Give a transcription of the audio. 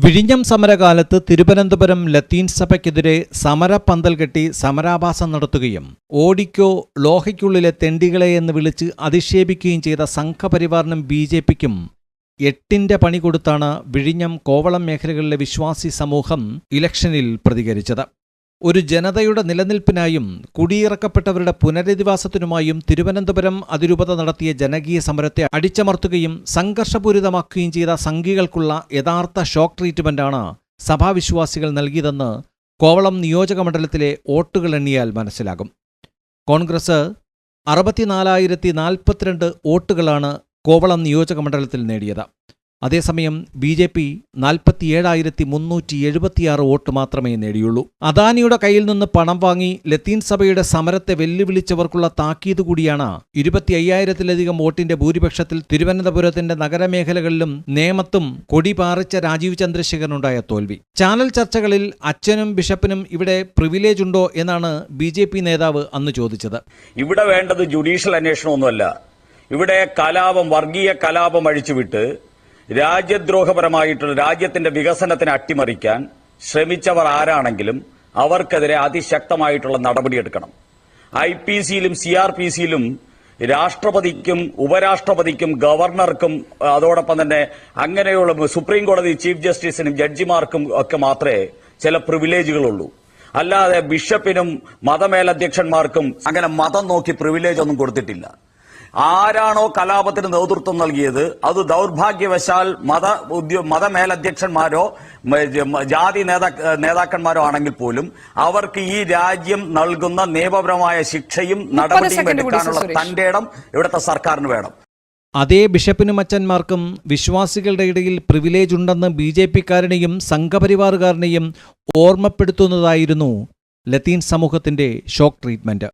വിഴിഞ്ഞം സമരകാലത്ത് തിരുവനന്തപുരം ലത്തീൻ സഭയ്ക്കെതിരെ സമരപ്പന്തൽ കെട്ടി സമരാഭാസം നടത്തുകയും ഓടിക്കോ ലോഹയ്ക്കുള്ളിലെ തെണ്ടികളെ എന്ന് വിളിച്ച് അധിക്ഷേപിക്കുകയും ചെയ്ത സംഘപരിവാറിനും ബി.ജെ.പിക്കും എട്ടിന്റെ പണി കൊടുത്താണ് വിഴിഞ്ഞം കോവളം മേഖലകളിലെ വിശ്വാസി സമൂഹം ഇലക്ഷനിൽ പ്രതികരിച്ചത്. ഒരു ജനതയുടെ നിലനിൽപ്പിനായും കുടിയിറക്കപ്പെട്ടവരുടെ പുനരധിവാസത്തിനുമായും തിരുവനന്തപുരം അതിരൂപത നടത്തിയ ജനകീയ സമരത്തെ അടിച്ചമർത്തുകയും സംഘർഷപൂരിതമാക്കുകയും ചെയ്ത സംഘികൾക്കുള്ള യഥാർത്ഥ ഷോക്ക് ട്രീറ്റ്മെന്റാണ് സഭാവിശ്വാസികൾ നൽകിയതെന്ന് കോവളം നിയോജകമണ്ഡലത്തിലെ വോട്ടുകൾ എണ്ണിയാൽ മനസ്സിലാകും. കോൺഗ്രസ് 64,042 വോട്ടുകളാണ് കോവളം നിയോജകമണ്ഡലത്തിൽ നേടിയത്. അതേസമയം ബി.ജെ.പി 47,376 വോട്ട് മാത്രമേ നേടിയുള്ളൂ. അദാനിയുടെ കയ്യിൽ നിന്ന് പണം വാങ്ങി ലത്തീൻ സഭയുടെ സമരത്തെ വെല്ലുവിളിച്ചവർക്കുള്ള താക്കീത് കൂടിയാണ് 25,000-ലധികം വോട്ടിന്റെ ഭൂരിപക്ഷത്തിൽ തിരുവനന്തപുരത്തിന്റെ നഗരമേഖലകളിലും നേമത്തും കൊടി പാറിച്ച രാജീവ് ചന്ദ്രശേഖരനുണ്ടായ തോൽവി. ചാനൽ ചർച്ചകളിൽ അച്ഛനും ബിഷപ്പിനും ഇവിടെ പ്രിവിലേജ് ഉണ്ടോ എന്നാണ് ബി.ജെ.പി നേതാവ് അന്ന് ചോദിച്ചത്. ഇവിടെ വേണ്ടത് ജുഡീഷ്യൽ അന്വേഷണമൊന്നുമല്ല. ഇവിടെ വർഗീയ കലാപം അഴിച്ചുവിട്ട് രാജ്യദ്രോഹപരമായിട്ടുള്ള രാജ്യത്തിന്റെ വികസനത്തിന് അട്ടിമറിക്കാൻ ശ്രമിച്ചവർ ആരാണെങ്കിലും അവർക്കെതിരെ അതിശക്തമായിട്ടുള്ള നടപടിയെടുക്കണം. IPC-യിലും CRPC-യിലും രാഷ്ട്രപതിക്കും ഉപരാഷ്ട്രപതിക്കും ഗവർണർക്കും അതോടൊപ്പം തന്നെ അങ്ങനെയുള്ള സുപ്രീം കോടതി ചീഫ് ജസ്റ്റിസിനും ജഡ്ജിമാർക്കും ഒക്കെ മാത്രമേ ചില പ്രിവിലേജുകളുള്ളൂ. അല്ലാതെ ബിഷപ്പിനും മതമേലധ്യക്ഷന്മാർക്കും അങ്ങനെ മതം നോക്കി പ്രിവിലേജ് ഒന്നും കൊടുത്തിട്ടില്ല. ആരാണോ കലാപത്തിന് നേതൃത്വം നൽകിയത് അത് ദൗർഭാഗ്യവശാൽ മതമേലധ്യക്ഷന്മാരോ ജാതി നേതാക്കന്മാരോ ആണെങ്കിൽ പോലും അവർക്ക് ഈ രാജ്യം നൽകുന്ന നിയമപരമായ ശിക്ഷയും നടപടിയും എടുക്കാനുള്ള തന്റെ ഇടം ഇവിടുത്തെ സർക്കാരിന് വേണം. അതേ ബിഷപ്പിനും അച്ഛന്മാർക്കും വിശ്വാസികളുടെ ഇടയിൽ പ്രിവിലേജ് ഉണ്ടെന്ന് ബി.ജെ.പിക്കാരനെയും സംഘപരിവാറുകാരനെയും ഓർമ്മപ്പെടുത്തുന്നതായിരുന്നു ലത്തീൻ സമൂഹത്തിന്റെ ഷോക്ക് ട്രീറ്റ്മെന്റ്.